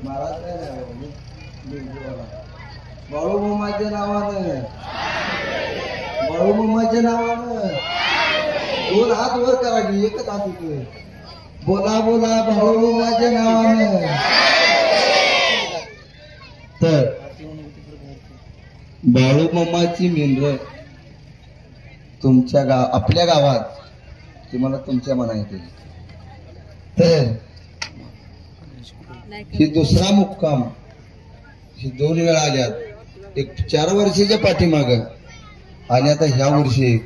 महाराज काय नाही बाळूमामाच्या नावानं बाळूमामाच्या नावानं दोन हात वर करा की एकच हात होतोय बोला बोला बाळूमामाच्या नावानं. तर बाळूमामाची मेंढर तुमच्या आपल्या गावात ती मला तुमच्या मना येते. तर ही दुसरा मुक्काम ही 2 वेळा आल्यात. एक 4 वर्षाच्या पाठीमाग आणि आता ह्या वर्षी.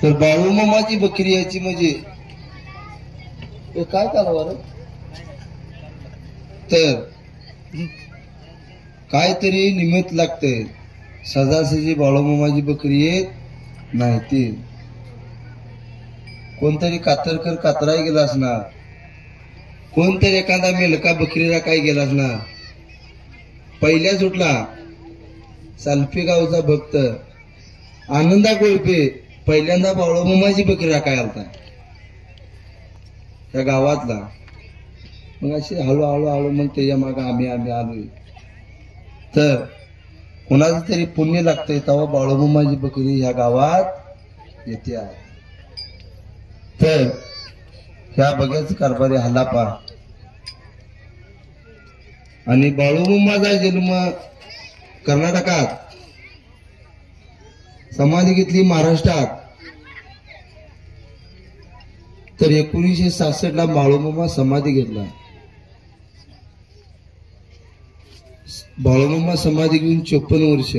तर बाळूमामाची बकरी यायची म्हणजे काय कालवार. तर काहीतरी निमित्त लागते. सजासजी बाळूमामाची बकरी येत नाही ती कोणतरी कातरकर कातराय गेला असणार. कोणतरी एखादा मेलका बकरीला काय गेला असणार. पहिल्या सुटला सालपी गावचा भक्त आनंदा कोळपे पहिल्यांदा बाळूमामाची बकरी काय आलता त्या गावातला. मग अशी हळूहळू हळू मग त्याच्या माग आम्ही आलोय. तर कोणाचं तरी पुण्य लागतंय तेव्हा बाळूमामाची बकरी ह्या गावात येते. तर ह्या बघ्याच कारभारी हलापा आणि बाळूमामाचा जन्म कर्नाटकात समाधी घेतली महाराष्ट्रात. तर 1966 ला बाळूमामा समाधी घेतला. बाळूमामा समाधी घेऊन 54 वर्ष.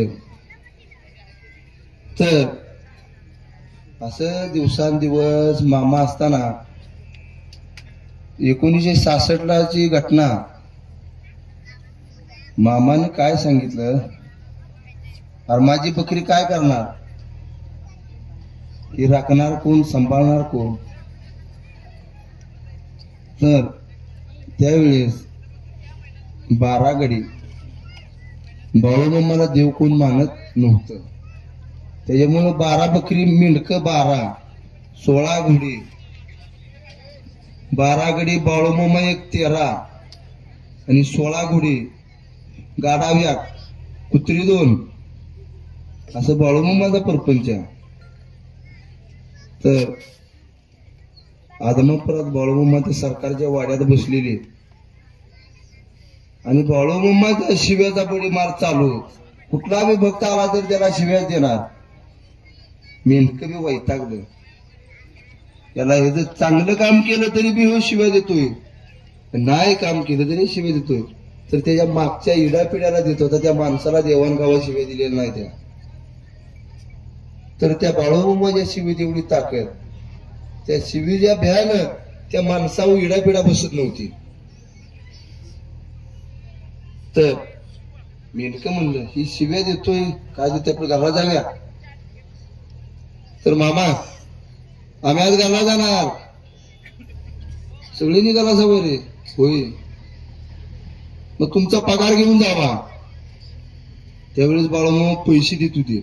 तर असं दिवसांदिवस मामा असताना 1966 ला ची घटना मामाने काय सांगितलं. अरे माझी बकरी काय करणार. ही राखणार कोण सांभाळणार कोण. तर त्यावेळेस 12 गडी बाळूमामाला देव कोण मानत नव्हतं. त्याच्यामुळे 12 बकरी मिंडक 12 16 घोडी 12 गडी बाळूमामा एक 13 आणि 16 घोडी गाडाव्या कुत्री 2 असं बाळूमामाचा परपंच. तर आदमापुरात बाळूमामा ते सरकारच्या वाड्यात बसलेले आणि बाळूमामाचा शिव्याचा बडी मार चालू. कुठला बी भक्त आला तर त्याला शिव्याच देणार. मेंढक बी वैतागलं. याला हे जर चांगलं काम केलं तरी बी हो शिव्या देतोय नाही काम केलं तरी शिव्या देतोय. तर त्याच्या मागच्या इडापिड्याला देत होता त्या माणसाला देवाणगावा शिव्या दिलेल्या नाही त्या. तर त्या बाळूमामाच्या शिवीत एवढी ताकद त्या शिवीच्या भयानं त्या माणसावर इडापिडा बसत नव्हती. तर मेंढक म्हणलं ही शिव्या देतोय काय देते आपलं घाला जाऊया. तर मामा आम्ही आज घाला जाणार सगळी निघाला सवय रे. होय मग तुमचा पगार घेऊन जावा. त्यावेळेस बाळूमामा पैसे देत होते.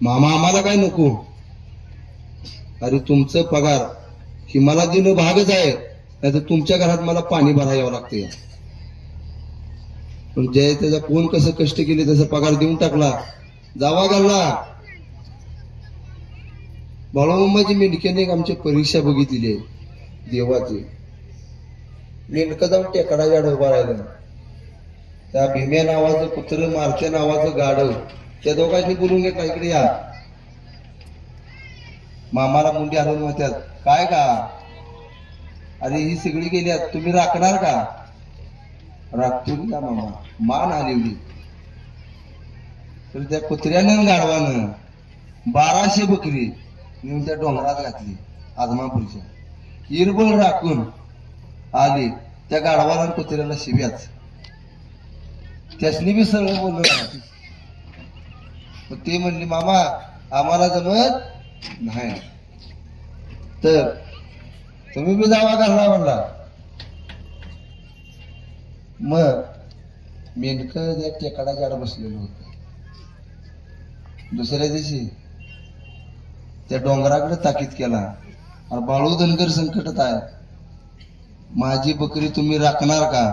मामा आम्हाला काय नको. अरे तुमचं पगार ही मला देणं भागच आहे नाही तर तुमच्या घरात मला पाणी भरा यावं लागते. पण जय त्याचा कोण कसं कष्ट केले तसा पगार देऊन टाकला. जावा घालला. बाळूमामाची मेंढक्याने एक आमची परीक्षा बघितलेली आहे देवाची. मेंढक जाऊन टेकडाच्या उभा राहिलं. त्या भीम्या नावाचं कुत्र मारच्या नावाचं गाढव त्या दोघांनी बोलून घेतला इकडे या. मामाला मुंडी हलवून म्हणतात काय का अरे ही सगळी गेली तुम्ही राखणार का. राखतो का मामा मान आली. तर त्या कुत्र्यानं गाढवानं 1200 बकरी नेऊन त्या डोंगरात घातली आदमापूरच्या. इरबळ राखून आली त्या गाढवाला कुत्र्याला शिव्याच. त्यासनी बी सगळं बोललं. ते म्हणली मामा आम्हाला जमत नाही तर तुम्ही बी जावा घालला म्हणला. मग मेंढक त्या टेकडाच्या आड बसलेलं होतं. दुसऱ्या दिवशी त्या डोंगराकडे ताकीद केला. बाळू धनगर संकटात आहे माझी बकरी तुम्ही राखणार का?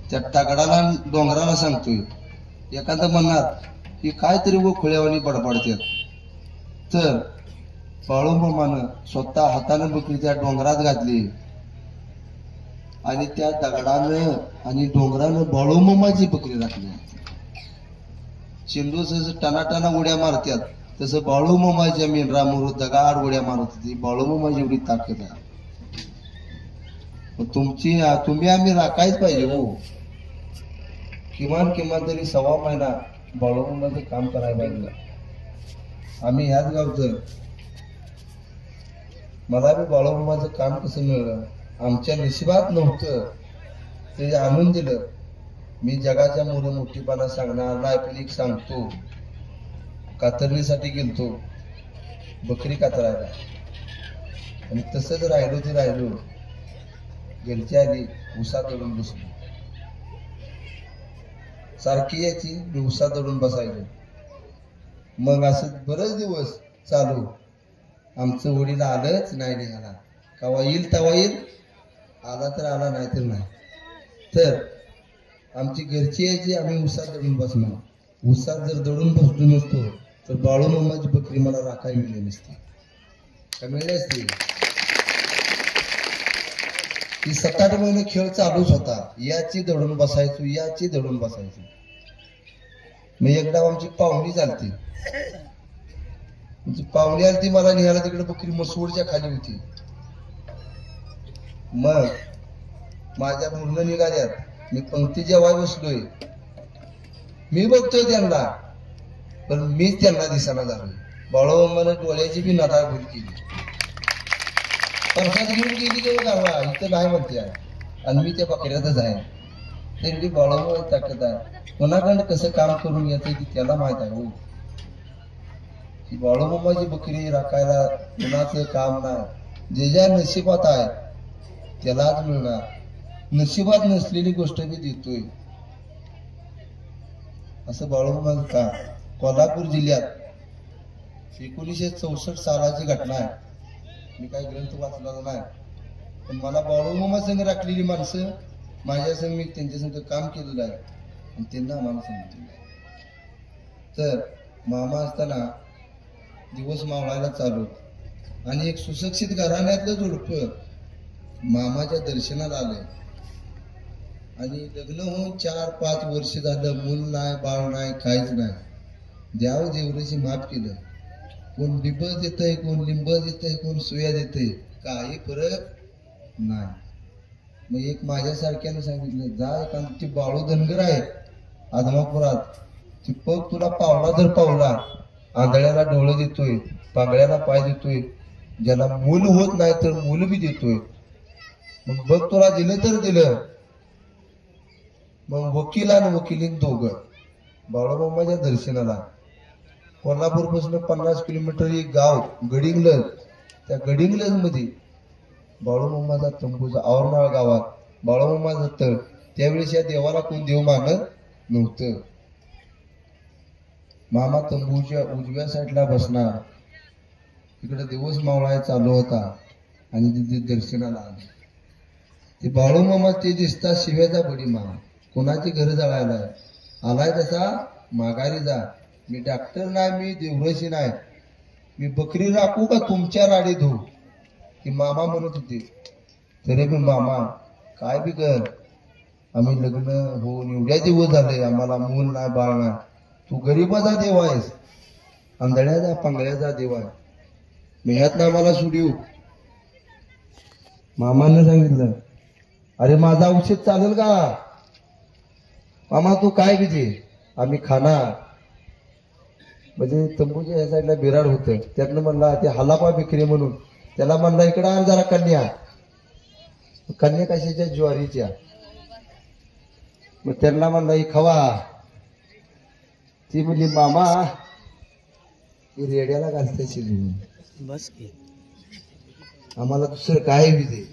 त्या दगडाला डोंगराला सांगतोय. एखादं म्हणणार की काहीतरी व खुळ्यावानी बडबडतात. तर बाळूमामानं स्वतः हातानं बकरी त्या डोंगरात घातली आणि त्या दगडानं आणि डोंगरानं बाळूमामाची बकरी राखली. चिंदू जसं टनाटना उड्या मारतात तसं बाळूमामाच्या मेंढरामोर दगाड उड्या मारत होती. बाळूमामाची एवढी ताकद आहे. तुम्ही आम्ही राखायच पाहिजे हो. किमान तरी 1.25 महिना बाळूमामाचं काम करायला पाहिजे. आम्ही ह्याच गावचं. मला बी बाळूमामाचं काम कसं मिळलं? आमच्या नशिबात नव्हतं, ते आणून दिलं. मी जगाच्या मुलं मोठीपणा सांगणार नाही, पण एक सांगतो. कातरणीसाठी गेलतो बकरी कातरायला आणि तसंच राहिलो. घरची आली, उसा दडून बसलो. सारखी यायची, मी उसा दडून बसायचो. मग असं बरेच दिवस चालू. आमचं वडील आलंच नाही निघाला. कवा येईल तवा येईल, आला तर आला, नाही तर नाही. तर आमची घरची यायची, आम्ही उसात दडून बसणार. उसात जर दडून बसलो नसतो तर बाळूमामाची बकरी मला राखायला मिळली नसती. का मिळली असती? ती 7-8 महिने खेळ चालूच होता. याची दडून बसायचो, याची दडून बसायचो. मग एकदा आमची पाहुणी चालती. पाहुणी आली, ती मला निघाला तिकडे बकरी मसवडच्या खाली होती. मग माझ्या मुलं निघाल्यात, मी पंक्ती जेवाय बसलोय. मी बघतोय त्यांना, पण मीच त्यांना दिसाना झालोय. बाळूमामाने डोळ्याची बी नदाळ भूल केली. परसाद घेऊन गेली तेव्हा गावा इथं नाही म्हणते आणि मी त्या बकऱ्यातच आहे. तेवढी बाळूमामाची ताकद आहे. कोणाकडे कसं काम करून येते ती त्याला माहित आहे हो. ही बाळूमामाची बकरी राखायला कुणाचं काम नाही. जे ज्या नशिबात आहे त्यालाच मिळणार. नशिबात नसलेली गोष्ट मी देतोय. असं बाळूमामाचं काम. कोल्हापूर जिल्ह्यात 1964 सालाची घटना आहे. मी काही ग्रंथ वाचलेला नाही, पण मला बाळूमामा संग राखलेली माणसं माझ्या संग, मी त्यांच्या संग काम केलेलं आहे आणि त्यांना आम्हाला सांगितलं. तर मामा असताना दिवस मावळायला चालू आणि एक सुशिक्षित घराण्यातलं जोडपं मामाच्या दर्शनाला आलंय आणि लग्न होऊन 4-5 वर्ष झालं. मूल नाही, बाळ नाही, काहीच नाही. द्याव देवरेची माफ केलं. कोण लिंब देतय, कोण लिंब देतय, कोण सुया देतय, काही फरक नाही. मग एक माझ्यासारख्याने सांगितलं, जा एका ती बाळू धनगर आहे आदमापुरात, ती पग तुला पावला जर पावला, आंधळ्याला डोळं देतोय, पांगळ्याला पाय देतोय, ज्याला मूल होत नाही तर मूल बी देतोय. मग बघ तुला दिलं तर दिलं. मग वकील आणि वकिलीन दोघं बाळूमामाच्या दर्शनाला. कोल्हापूर पासून 50 किलोमीटर एक गाव गडिंग्लज. त्या गडिंग्लज मध्ये बाळूमामाचा तंबूचा औरनाळ गावात बाळूमामाचं तळ. त्यावेळेस या देवाला कोण देव मानत नव्हतं. मामा तंबूच्या उजव्या साईडला बसणार. इकडे दिवस मावळाय चालू होता आणि तिथे दर्शनाला आले. ते बाळूमामा ते दिसता शिव्याचा बडी मामा. कोणाची घर जळायला आलाय तसा माघारी जा. मी डॉक्टर नाही, मी देवरशी नाही, मी बकरी राखू का तुमच्या राडी धू, ती मामा म्हणत होते. तरी मी मामा काय बी कर, आम्ही लग्न होऊन एवढ्या दिवस झाले, आम्हाला मूल नाही, बाळ नाही. तू गरीबाचा देव आहेस, आंधळ्याचा पांगळ्याचा देव आहे, मी ह्यात आम्हाला सोडीव. मामानं सांगितलं, अरे माझा औषध चालेल का मामा, तू काय बिजे, आम्ही खाणार. म्हणजे तंबूच्या या साईडला बिराड होतं, त्यातनं म्हणला ते हलापा बिकरी म्हणून, त्याला म्हणला इकडं आण जरा कन्या. कन्या कशाच्या, ज्वारीच्या. मग त्यांना म्हणला ही खवा. ती म्हणली मामा ही रेड्याला घालते शिजवून, बस की आम्हाला दुसरं काय बी दे.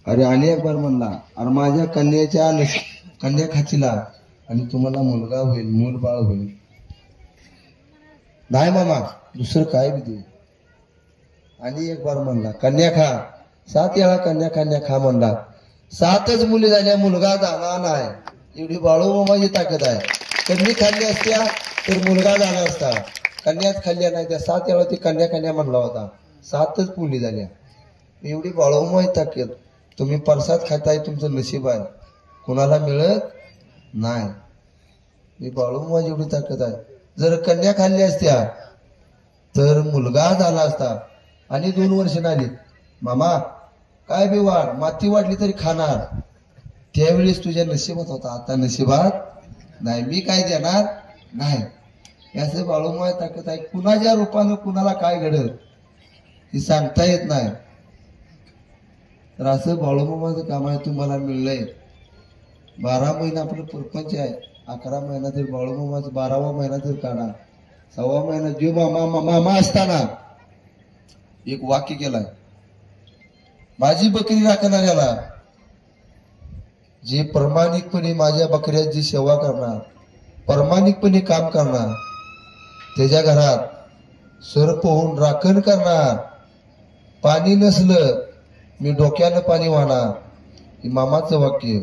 अरे आणि एक बार म्हणला, अरे माझ्या कन्या खाचीला आणि तुम्हाला मुलगा होईल, मूल बाळ होईल. नाही मामा दुसरं काय बी दे. आणि एक बार म्हणला, कन्या खा 7 वेळा कन्या कन्या खा म्हणला. 7च मुली झाल्या, मुलगा झाला नाही. एवढी बाळूमामाची ताकद आहे. कन्या खाल्ली असत्या तर मुलगा झाला असता. कन्याच खाल्ल्या नाही त्या. 7 वेळा ती कन्या कन्या म्हणला होता. 7च मुली झाल्या. एवढी बाळूमामाची ताकद. तुम्ही प्रसाद खाताय, तुमचं नशीब आहे, कुणाला मिळत नाही. ही बाळूमामाची एवढी ताकद आहे. जर कन्या खाल्ल्या असत्या तर मुलगा झाला असता. आणि 2 वर्ष आली, मामा काय बी वाढ, माती वाढली तरी खाणार. त्यावेळेस तुझ्या नशिबात होता, आता नशिबात नाही. मी काय देणार नाही. याचे बाळूमामाची ताकद आहे. कुणाच्या रूपानं कुणाला काय घडल हे सांगता येत नाही. तर असं बाळूमामाचं काम आहे. तुम्हाला मिळलंय. 12 महिने आपलं प्रपंच आहे. 11 महिना जर बाळूमामाचा 12वा महिना जर काढा, 6वा महिना जे मामा असताना एक वाक्य केलाय, माझी बकरी राखणाऱ्याला, जे प्रामाणिकपणे माझ्या बकऱ्याची सेवा करणार, प्रामाणिकपणे काम करणार, त्याच्या घरात सर्प होऊन राखण करणार, पाणी नसलं मी डोक्यानं पाणी वाहणार, हे मामाचं वाक्य.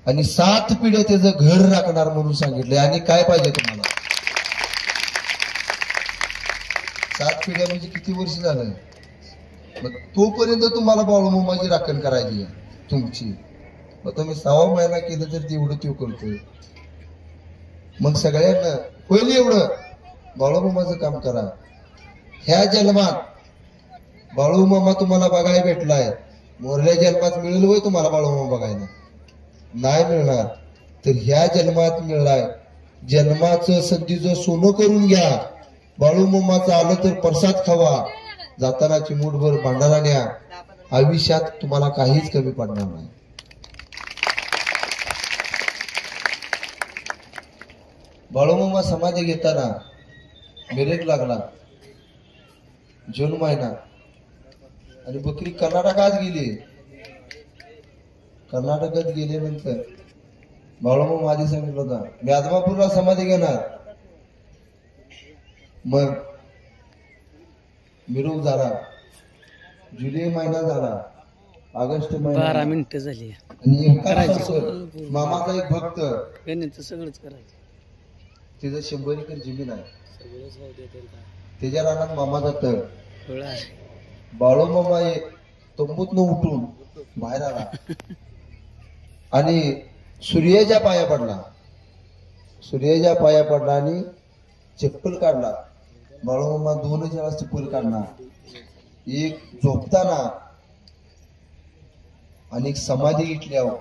आणि 7 पिढ्या त्याचं घर राखणार म्हणून सांगितले. आणि काय पाहिजे तुम्हाला? 7 पिढ्या म्हणजे किती वर्ष झालं? मग तोपर्यंत तुम्हाला बाळूमामाची राखण करायची तुमची. मग तुम्ही 6वा महिना केलं तर तेवढं तो करतोय. मग सगळ्यांना होईल एवढं बाळूमामाचं काम करा. ह्या जन्मात बाळूमामा तुम्हाला बघायला भेटलाय. मोरल्या जन्मात मिळेल होय तुम्हाला बाळूमामा बघायला? नाही मिळणार. तर ह्या जन्मात मिळालाय. जन्माचं संधीचं सोनं करून घ्या. बाळूमामाचं आलं तर प्रसाद खावा, जाताना चिमूटभर भांडारा न्या. आयुष्यात तुम्हाला काहीच कमी पडणार नाही. बाळूमामा समाधी घेताना मेरेक लागला, जून महिना, आणि बकरी कर्नाटकात गेली. कर्नाटकात गेल्यानंतर बाळूमामा आधी सांगितलं होता, मी आदमापूरला समाधी घेणार. मग मिरवणूक झाला, जुलै महिना झाला, ऑगस्ट महिना, 12 मिनिटं झाली. आणि मामाचा एक भक्त, सगळंच करायचं. तिचं 100 एकर जमीन आहे. त्याच्या रानात मामाचा तळ. बाळूमामा तंबूतनं उठून बाहेर आला आणि सूर्याच्या पाया पडला. सूर्याच्या पाया पडला आणि चप्पल काढला. बाळूमामा 2च वेळा चप्पल काढणार. एक झोपताना आणि एक समाधी घेतल्यावर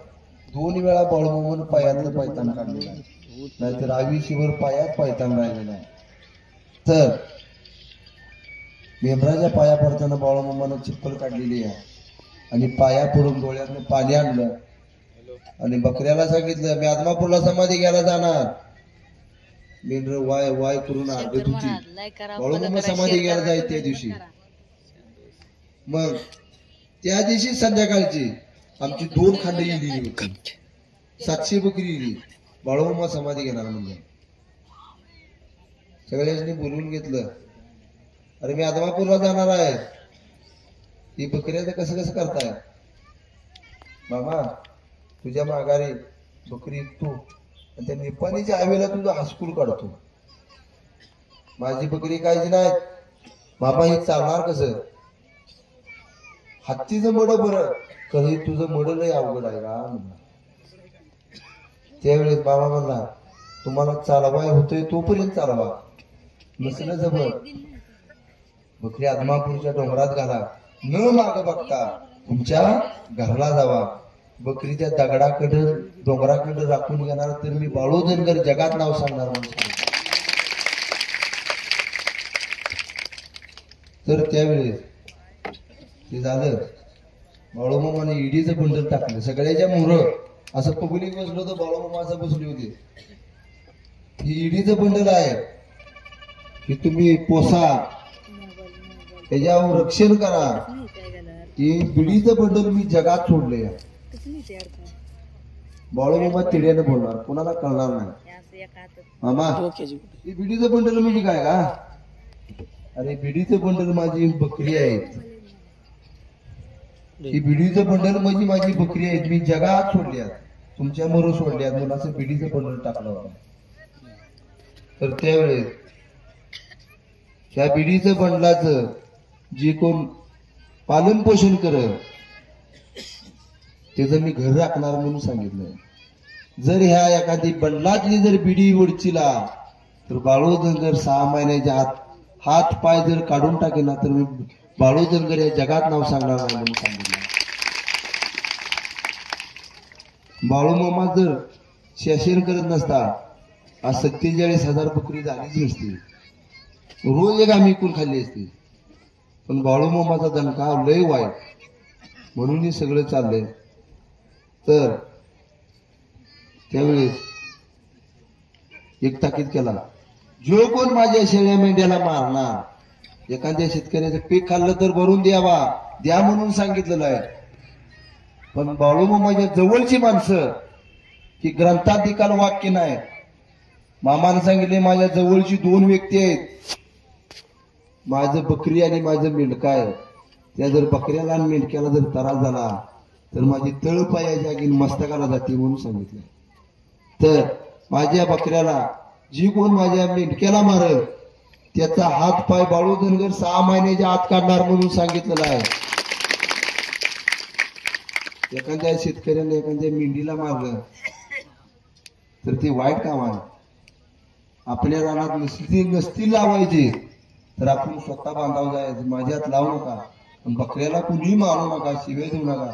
2 वेळा बाळूमामानं पायातलं पायतान काढलेलं आहे. नाहीतर आयुष्यभर पायात पायतान राहिलेलं आहे. तर मेंढराच्या पाया पडताना बाळूमामानं चप्पल काढलेली आहे आणि पाया पडून डोळ्यातनं पाणी आणलं आणि बकऱ्याला सांगितलं, मी आदमापूरला समाधी घ्यायला जाणार. मेंढर वाय वाय करून आडत होती. बाळूमामा समाधी घ्यायला जायचं त्या दिवशी. मग त्या दिवशी संध्याकाळची आमची 2 खांड इली होती. 700 बकरी इली. बाळूमामा समाधी घेणार म्हणजे सगळ्यांनी बोलवून घेतलं. अरे मी आदमापूरला जाणार आहे, ही बकऱ्याचं कसं कसं करताय? मामा तुझ्या माघारी बकरी तू, आणि त्या निपाणीच्या हवेला तुझा हासकूल काढतो. माझी बकरी कायची नाही. मामा हे चालणार कसं? हत्तीचं मड बरं, कधी तुझं मड लय अवघड आहे का म्हणला. त्यावेळेस बाबा म्हणला, तुम्हाला चालवाय होतोय तोपर्यंत चालवा, नसलं जबर बकरी आदमापूरच्या डोंगरात घाला, न माग बघता तुमच्या घराला जावा. बकरी त्या दगडाकडे डोंगराकडे राखून घेणार तर मी बाळूधनगर जगात नाव सांगणार म्हणून. तर त्यावेळेस ते झालं. बाळूमामाने ईडीचं बंडल टाकलं. सगळ्याच्या मोहर असं पब्लिक बसलं होतं, बाळूमामा असं बसले होते. ही ईडीचं बंडल आहे, की तुम्ही पोसा, त्याच्यावर रक्षण करा. की बिडीचं बंडल मी जगात सोडले. बाळूमामा तिड्यानं बोलणार, कोणाला कळणार नाही. मामा ही बिडीचं बंडल म्हणजे काय का? अरे बिडीचं बंडल माझी बकरी आहे. ही बिडीचं बंडल म्हणजे माझी बकरी आहे, मी जगात सोडल्या, तुमच्या मरो सोडल्या, म्हणून असं बिडीचं बंडल टाकलं होतं. तर त्यावेळेस त्या बिडीचं बंडलाचं जे कोण पालन पोषण करत त्याचं मी घर राखणार म्हणून सांगितलं. जर ह्या एखादी बंडलातली जर बिडी ओढचीला तर बाळू धनगर 6 महिन्याच्या आत हात पाय जर काढून टाकेना तर मी बाळू धनगर या जगात नाव सांगणार नाही म्हणून सांगितलं. बाळू मामा जर शासन करत नसता आज 47,000 बकरी झालीच नसती, रोज एक आम्ही इकून खाल्ली असती. पण बाळू मामाचा दणका लय वाईट म्हणून हे सगळं चाललंय. तर त्यावेळेस एक ताकीद केला, जो कोण माझ्या शेळ्या मेंढ्याला मारणार, एखाद्या शेतकऱ्याचं पीक खाल्लं तर भरून द्या म्हणून सांगितलेलं आहे. पण बाळूमामाच्या जवळची माणसं की ग्रंथात एकाल वाक्य नाही, मामाने सांगितले माझ्या जवळची 2 व्यक्ती आहेत, माझं बकरी आणि माझं मेंढका आहे. त्या जर बकऱ्याला आणि मेंढक्याला जर त्रास झाला तर माझी तळ पायाच्या जागी मस्तकाला जाते म्हणून सांगितलं. तर माझ्या बकऱ्याला जी कोण माझ्या मेंढक्याला मारल त्याचा हात पाय बाळू धनगर 6 महिन्याच्या आत काढणार म्हणून सांगितलेलं आहे. एखाद्या शेतकऱ्याने एखाद्या मेंढीला मारलं तर ते वाईट काम आहे. आपल्या रानात नसतील लावायचे तर आपण स्वतः बांधावं जायचं, माझ्यात लावू नका. पण बकऱ्याला कुणी मारू नका, शिवे देऊ नका,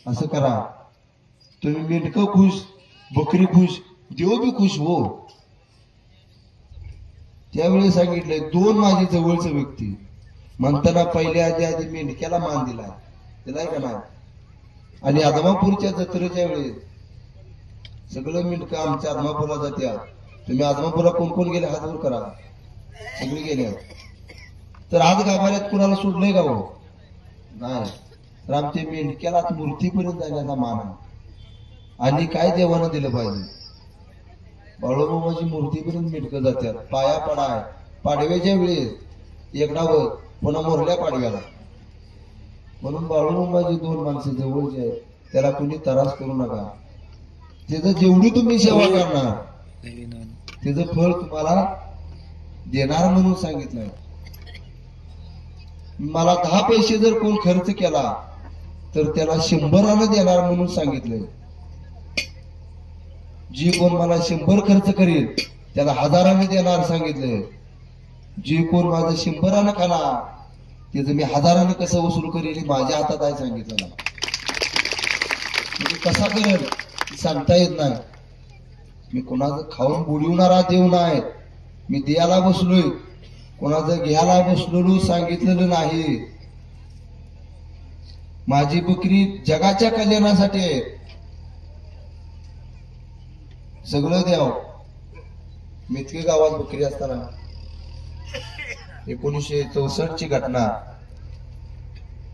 असं करा. तुम्ही मेंढकं खुश, बकरी खुश, देव बी खुश हो. त्यावेळी सांगितलंय 2 माझी जवळचे व्यक्ती म्हणताना पहिल्या आधी मेंढक्याला मान दिला, दिलाय का नाही. आणि आदमापूरच्या जत्रेच्या वेळेस सगळं मेंढकं आमच्या आदमापूरला जात्या. तुम्ही आदमापूरला कोण कोण गेले हात वर करा, सगळे गेले. तर आज गाभाऱ्यात कुणाला सोडलंय का हो? नाही. तर आमच्या मेंढक्याला मूर्तीपर्यंत जाण्याचा मान आहे. आणि काय देवानं दिलं पाहिजे, बाळूमामाची मूर्तीपर्यंत मेंढकं जात्यात. पाया पडाय पाडव्याच्या वेळेस एकडावर पुन्हा मोरल्या पाडव्याला. म्हणून बाळूमामाची 2 माणसं जवळची आहेत, त्याला कुणी त्रास करू नका. त्याचं जेवढी तुम्ही सेवा करणार त्याचं फळ तुम्हाला देणार म्हणून सांगितलंय. मला 10 पैसे जर कोण खर्च केला तर त्याला 100 देणार म्हणून सांगितलंय. जी कोण मला 100 खर्च करेल त्याला 1000 देणार सांगितलंय. जी कोण माझं 100 खाणार त्याचं मी 1000 कसं वसूल करेल माझ्या हातात आहे सांगितलं. म्हणजे कसा करेल सांगता येत नाही. मी कोणाचं खाऊन बुडवणारा देव नाही, मी द्यायला बसलोय, कोणाचं घ्यायला बसलो सांगितलेलं नाही. माझी बकरी जगाच्या कल्याणासाठी आहे. सगळं द्याव. मेथके गावात बकरी असताना 1964 ची घटना,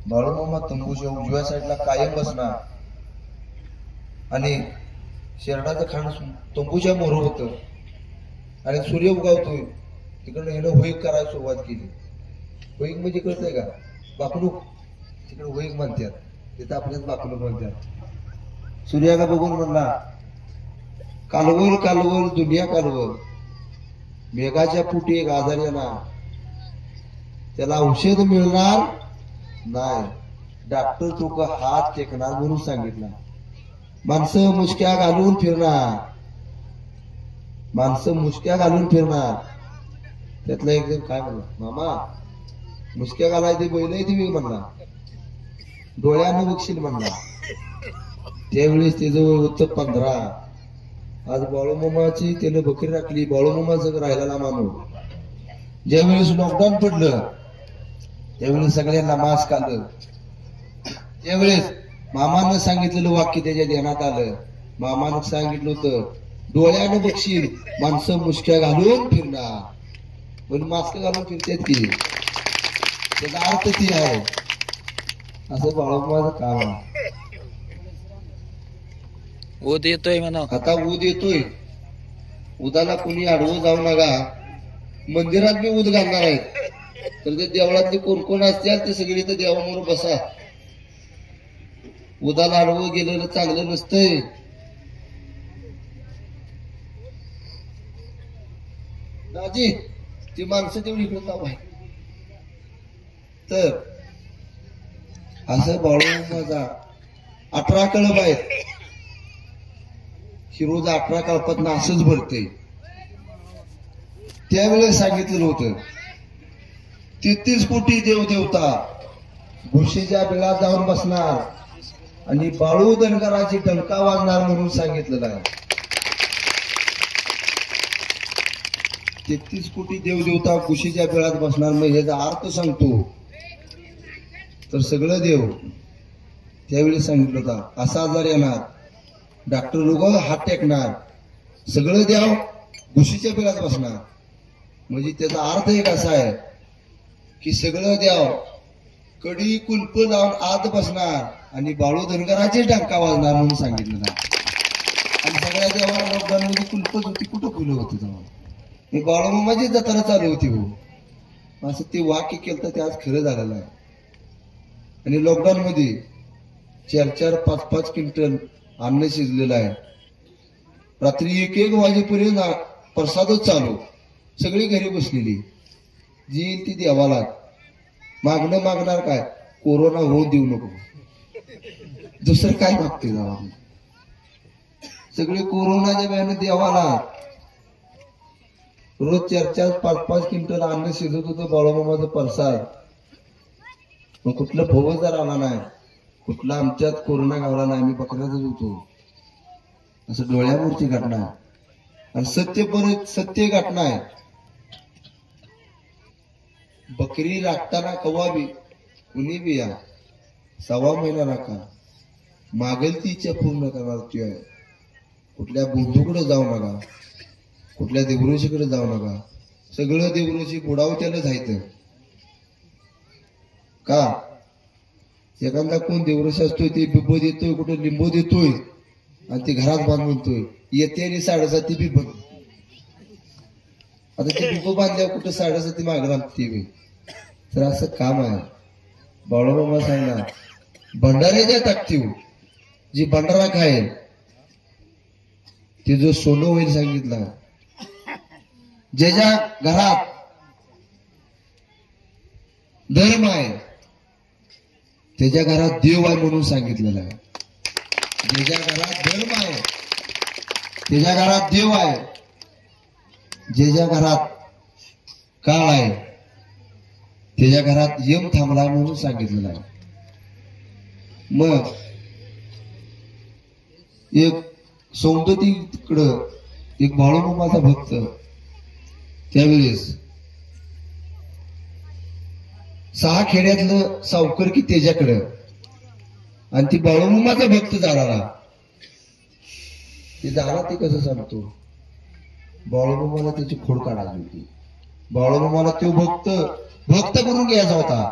बाळूमामा तंबूच्या उजव्या साईडला कायम बसणार आणि शेरडाचं खाण तंबूच्या मोर होत आणि सूर्य उगावतोय तिकडनं हिनं होईक करायला सुरुवात केली. होईक म्हणजे कळतंय का? बाकणूक. तिकडे होईक म्हणतात, तिथं आपल्याच बाकणूक म्हणतात. सूर्याला बघून म्हणला कालवर कालवर दुनिया कालवर, मेघाच्या पोटी एक आजार येणार, त्याला औषध मिळणार नाही, डॉक्टर तो हात टेकणार म्हणून सांगितला. माणसं मुसक्या घालून फिरणार, माणसं मुसक्या घालून फिरणार. त्यातला एक जण काय म्हणला, मामा मुसक्या घालायची बैल आहे ती म्हणला, डोळ्यानं बघशील म्हणला. त्यावेळेस त्याचं वय होतं 15. आज बाळूमामाची त्यानं बकरी राखली, बाळूमामा सगळं राहिलेला मानू. ज्यावेळेस लॉकडाऊन पडलं त्यावेळेस सगळ्यांना मास्क आलं. त्यावेळेस मामानं सांगितलेलं वाक्य त्याच्या ध्यानात आलं. मामानं सांगितलं होतं डोळ्यानं बघशील माणसं मुसक्या घालून फिरणार, पण मास्क घालून फिरतात की, त्याचा अर्थ ती आहे. असं बाळूमामाचं काम आहे. ऊद येतोय म्हणा, आता ऊद येतोय, उदाला कुणी आडवं जाऊ नका. मंदिरात मी ऊद घालणार आहे, तर ते देवळातले कोण कोण असतील ते सगळे तर देवामोर बसा. उदाला आडवं गेलेलं चांगलं नसतंय. दाजी ती माणसं तेवढी इकडे जाऊ आहे. तर असं बाळू माझा 18 कळप आहेत. ही रोज 18 कळपात असंच भरते. त्यावेळेस सांगितलेलं होतं 33 कोटी देवदेवता भुशीच्या बिळात जाऊन बसणार आणि बाळू धनगराची टंका वाजणार म्हणून सांगितलेलं आहे. 33 कोटी देवदेवता भुशीच्या बिळात बसणार. मग याचा अर्थ सांगतो तर सगळं देव त्यावेळी सांगितलं होता. असा आजार येणार, डॉक्टर लोक हात टेकणार, सगळं देव भुशीच्या बिळात बसणार. म्हणजे त्याचा अर्थ एक असा आहे की सगळं देव कडी कुलप लावून आत बसणार आणि बाळू धनगराची टंका वाजणार म्हणून सांगितलं ना. आणि सगळ्या देवाला लॉकडाऊन मध्ये कुलपच होती, कुठं फुलं होती तेव्हा. बाळूमामाची जत्रा चालू होती हो. असं ते वाक्य केलं तर ते आज खरं झालेलं आहे. आणि लॉकडाऊन मध्ये 4-4, 5-5 क्विंटल अन्न शिजलेलं आहे. रात्री 1-1 वाजेपर्यंत प्रसादच चालू. सगळी घरी बसलेली. जी येईल ती देवाला मागणार काय, कोरोना होऊन देऊ नको. दुसरं काय मागते जावा. सगळे कोरोनाच्या वेळेनं देवाला रोज 4-4, 5-5 क्विंटल अन्न शिजत होतं बाळूमामाचं प्रसाद. मग कुठलं फौजदार आला नाही, कुठला आमच्यात कोरोना गावला नाही. आम्ही बकऱ्यातच होतो. असं डोळ्यावरची घटना आहे. आणि सत्य घटना आहे. बकरी राखताना कवा बी कुणी बी या 1.25 महिना राखा. मागेल ती इच्छा पूर्ण करणार ती आहे. कुठल्या बंधूकडे जाऊ नका, कुठल्या देवऋषीकडे जाऊ नका. सगळं देवऋषी बुडाव त्याला जायचं का. एखादा कोण देवऋषी असतोय ते बिब्ब देतोय, कुठे लिंबू देतोय आणि ते घरात बांधतोय. येते आणि 7.5 बिब्ब. आता ते बिब्ब बांधल्यावर कुठं 7.5 मागे लागते. तर असं काम आहे. बाळूमामा सांगणार भंडाऱ्याच्या ताकदीव जी भंडारा खाईल ते जो सोनं होईल सांगितलं. ज्याच्या घरात धर्म आहे त्याच्या घरात देव आहे म्हणून सांगितलेलं आहे. ज्याच्या घरात धर्म आहे त्याच्या घरात देव आहे. ज्याच्या घरात काळ आहे त्याच्या घरात यम थांबला म्हणून सांगितलेलं आहे. मग एक सौंदतीकडं एक बाळूमामाचा भक्त त्यावेळेस 6 खेड्यातलं सावकर की त्याच्याकडं आणि ती बाळूमामाचा भक्त झाला. ते झाला ते कसं सांगतो. बाळूमामाला त्याची खोड काढायची होती. बाळूमामाला तो भक्त करून घ्यायचा होता.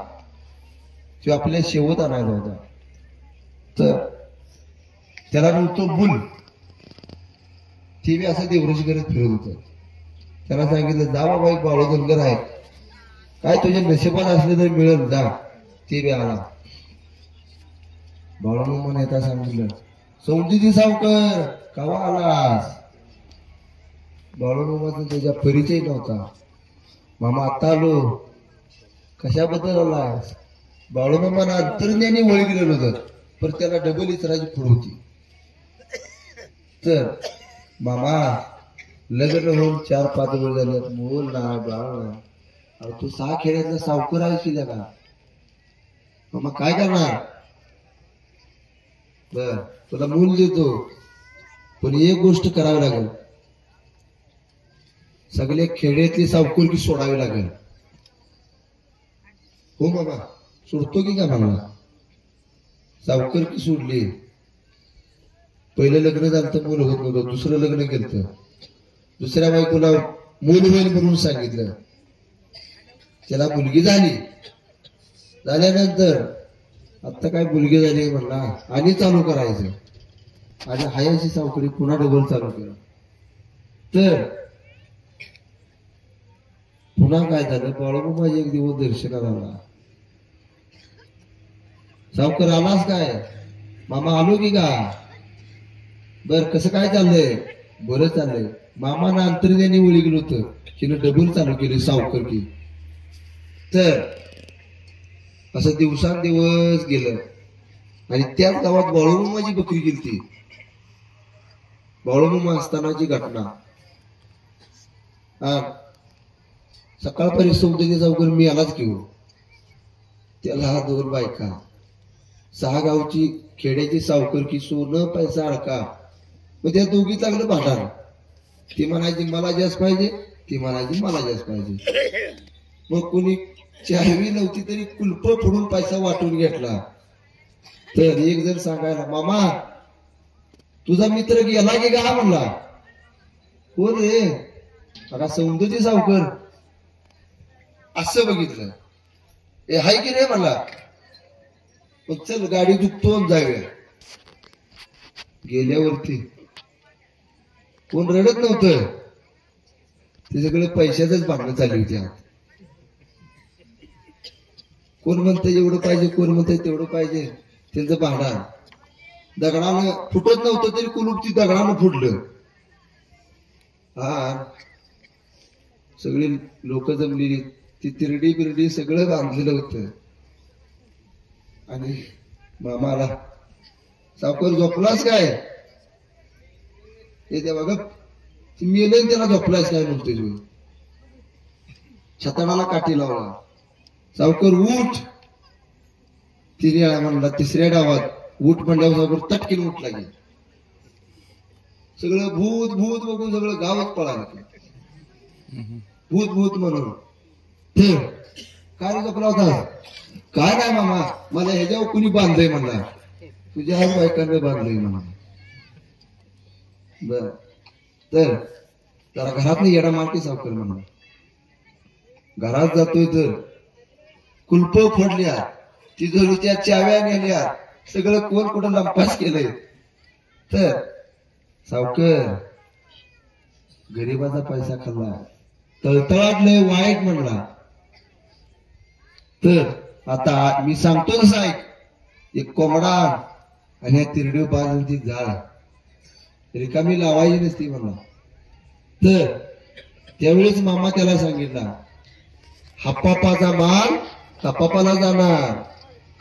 तो आपल्या शेवत आणायचा होता. तर त्याला नव्हतं बुल. ते बी असं देवऋषी करत फिरत होत. त्याला सांगितलं जा बाबा एक बाळू धनगर आहे, काय तुझ्या नशिबात असले तर मिळेल जा. ते बी आला. बाळूमामा येता सांगितलं सौंदती सावकर कवा आलास. बाळूमामाचा त्याचा परिचय नव्हता. मामा आता आलो. कशाबद्दल आलास. बाळूमामाना अंतर्ज्ञानी वळी गेलेलं होतं पण त्याला डबल इतराची फुड होती. तर मामा लग्न होऊन 4-5 वेळ झाले, मूल नाही बाळ नाही. तू 6 खेड्यातला सावकर आहे की का. मामा काय करणार. बर तुला मूल देतो पण एक गोष्ट करावी लागेल. सगळे खेड्यातली सावकुरकी सोडावी लागेल. हो मामा सोडतो की का मला. सावकुरकी सोडली. पहिलं लग्न झालं तर मूल होत नव्हतं. दुसरं लग्न केलं. दुसऱ्या बायकोला मूल होईल म्हणून सांगितलं. त्याला मुलगी झाली. झाल्यानंतर आता काय मुलगी झाली म्हणला आणि चालू करायचं. आणि हायाची सावकरी पुन्हा डबल चालू केलं. तर पुन्हा काय झालं, बाळूमामा एक दिवस दर्शनाला आला. सावकर आलास काय? मामा आलो की का? बर कसं काय चाललंय? बरं चाललंय. मामानं अंतर्यानी ओळखलं होतं, तिनं डबल चालू केले सावकर की. तर असं दिवसांदिवस गेलं आणि त्याच गावात बाळूमामाची बकरी गेलती. बाळूमामा असतानाची घटना. हा सकाळपर्यंत सौंदर्य सावकर मी आलाच घेऊ. त्याला 2 बायका, 6 गावची खेड्याची सावकर की सोनं पैसा अडका. मग त्या दोघी चांगलं भांडणार. ती म्हणायची मला जास्त पाहिजे, ती म्हणायची मला जास्त पाहिजे. मग कोणी चावी नव्हती तरी कुलप फोडून पैसा वाटून घेतला. तर एक जण सांगायला, मामा तुझा मित्र गेला की का म्हणला. कोण रे? आता सौंदर्य सावकर. असं बघितलं, हे हाय की रे म्हणला. मग चल गाडी दुखतो जाऊया. गेल्यावरती कोण रडत नव्हतं, ते सगळे पैशाचंच भांडणं चालली होती. कोण म्हणतंय एवढं पाहिजे, कोण म्हणतंय तेवढं पाहिजे, त्यांचं भांडण. दगडानं फुटत नव्हतं तरी कुलूप ती दगडानं फुटलं. हा सगळी लोक जमलेली, ती तिरडी बिरडी सगळं बांधलेलं होतं. आणि मामाला, सावकर झोपलास काय? हे त्या बघ मेलं त्याला झोपलास काय म्हणतोय तू. छताडाला काठी लावला. सावकर उठ. 3 वेळा म्हणला. 3ऱ्या डावात उठ म्हणल्यावर सावकर तटकीन उठला की. सगळं भूत भूत बघून सगळं गावच पळालं. भूत भूत म्हणून. काय रे झोपला होता? काय नाही मामा, मला ह्याच्यावर कुणी बांधलंय म्हणला. तुझ्या ह्या बायकांना बांधलंय म्हणा. बर तर जरा घरात येडा मारते सावकर म्हणा. घरात जातोय तर कुलप फोडल्या, तिजोरीच्या चाव्या नेल्या, सगळं कोण कुठं लंपास केलंय. तर सावकर गरीबाचा पैसा खाल्ला, तळतळाटलंय वाईट म्हणला. तर आता मी सांगतो तसं ऐक. एक कोंबडा आणि तिरडी बांधून ती झाड रिकामी लावायची नसती म्हणला. तर त्यावेळेस मामा त्याला सांगितला, हापापाचा माल तपापाला जाणार,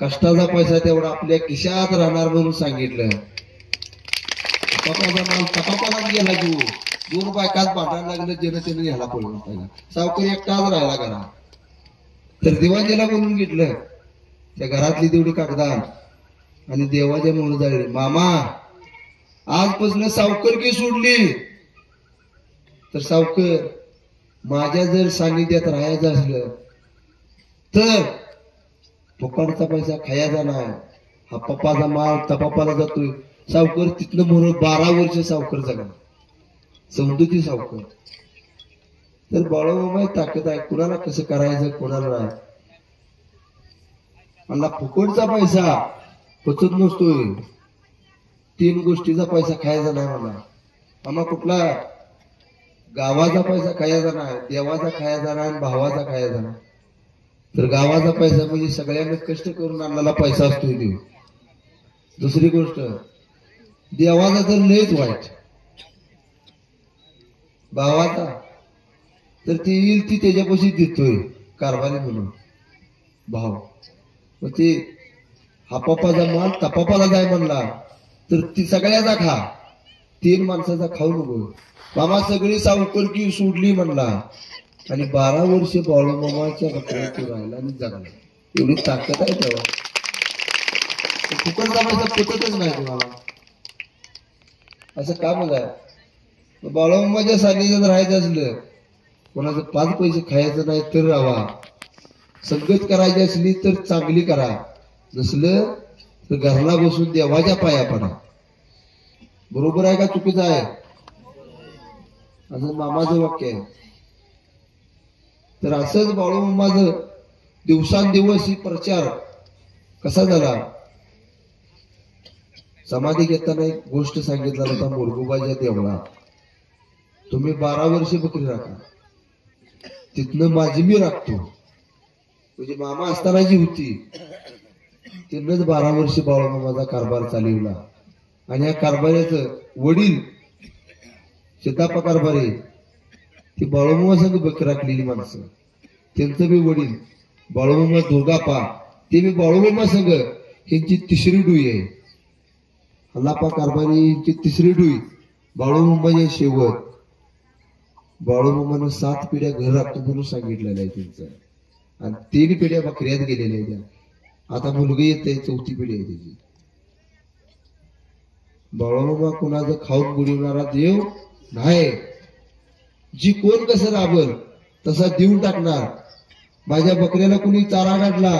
कष्टाचा पैसा तेवढा आपल्या खिशात राहणार म्हणून सांगितलं. हापापाचा माल तपापाला गेला की 2 बायकात भांडायला लागलं, ज्यानं त्यानं ह्याला पडून पाहिजे. सावकर एकटाच राहिला घरा. तर देवाजीला बोलून घेतलं. त्या घरातली तेवढी कागदान आणि देवाच्या म्हणून जाईल, मामा आजपासून सावकरकी सोडली तर सावकर माझ्या जर सानिध्यात राहायचं असलं तर फुकटचा पैसा खायचा नाही. हा पप्पाचा माल तपापाला जातोय. सावकर तिथनं म्हणून 12 वर्ष सावकर जगा. समजुती सावकर. तर बाळूमामा ताकद आहे, कुणाला कसं करायचं कुणाला नाही. मला फुकटचा पैसा पचत नसतोय. 3 गोष्टीचा पैसा खायचा नाही मला. आम्हा कुठला गावाचा पैसा खायचा नाही, देवाचा खायचा नाही, भावाचा खायचा नाही. तर गावाचा पैसा म्हणजे सगळ्यांनी कष्ट करून आणलेला पैसा असतोय देव. दुसरी गोष्ट, देवाचा तर लयच वाईट. भावाचा तर ती येईल ती त्याच्यापाशी देतोय कारभारी म्हणून भाव. मग ते हापापाचा माल तपापाला जाय म्हणला तर ती सगळ्याचा खा, 3 माणसाचा खाऊ नको. मामा सगळी सावकरकी सोडली म्हणला आणि 12 वर्ष बाळूमामाच्या बकऱ्यात राहिला आणि जगला. एवढी ताकद आहे तेव्हा. फुकटचा पैसा पटतच नाही तुम्हाला. असं काम आहे. बाळूमामाच्या सानिध्यात राहायचं असलं, कोणाचं 5 पैसे खायचं नाही तर राहा. संगत करायची असली तर चांगली करा, नसलं तर घरला बसून देवाच्या पाया पडा. बरोबर आहे का चुकीचं आहे? असं मामाचं वाक्य आहे. तर असंच बाळूमामाचं दिवसांदिवस ही प्रचार कसा झाला. समाधी घेताना एक गोष्ट सांगितला होता मोरगोबाच्या देवळा. तुम्ही 12 वर्ष बकरी राखा, तिथनं माझी मी राखतो. म्हणजे मामा असताना जी होती तिथनंच 12 वर्ष बाळूमामाचा कारभार चालवला. आणि या कारभाराचं वडील सिद्धप्पा कारभारे ती बाळूमामा संघ बक राखलेली माणसं. त्यांचं बी वडील बाळूमामा दुर्गापा ते बी बाळूमामा संघ यांची तिसरी डुई आहे. हल्लापा कारभारी यांची तिसरी डुई बाळूमामाचे शेवट. बाळूमामानं 7 पिढ्या घर राखतो म्हणून सांगितलेलं आहे त्यांचं. आणि 3 पिढ्या बकऱ्यात गेलेल्या आहेत. आता मुलगी येते 4थी पिढी आहे त्याची. बाळूमामा कोणाचं खाऊन बुडवणारा देव नाही. जी कोण कसं राबल तसा देऊन टाकणार. माझ्या बकऱ्याला कुणी चारा काढला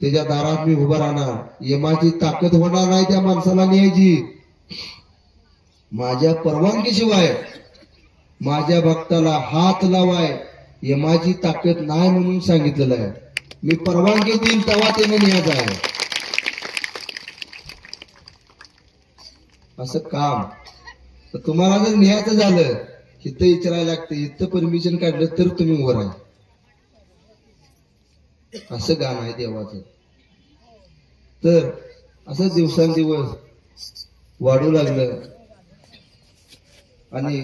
त्याच्या दारात मी उभा राहणार. यमाची ताकद होणार नाही त्या माणसाला न्यायची. माझ्या परवानगीशिवाय माझ्या भक्ताला हात लावाय यमाची ताकद नाही म्हणून सांगितलेलं आहे. मी परवानगी देईन तेव्हा त्याने न्यायचं आहे. असं काम तर तुम्हाला जर न्यायचं झालं इथं विचारायला लागतं. इथं परमिशन काढलं तर तुम्ही वर आहे. असं गाणं आहे देवाचं. तर असं दिवसांदिवस वाढू लागलं. आणि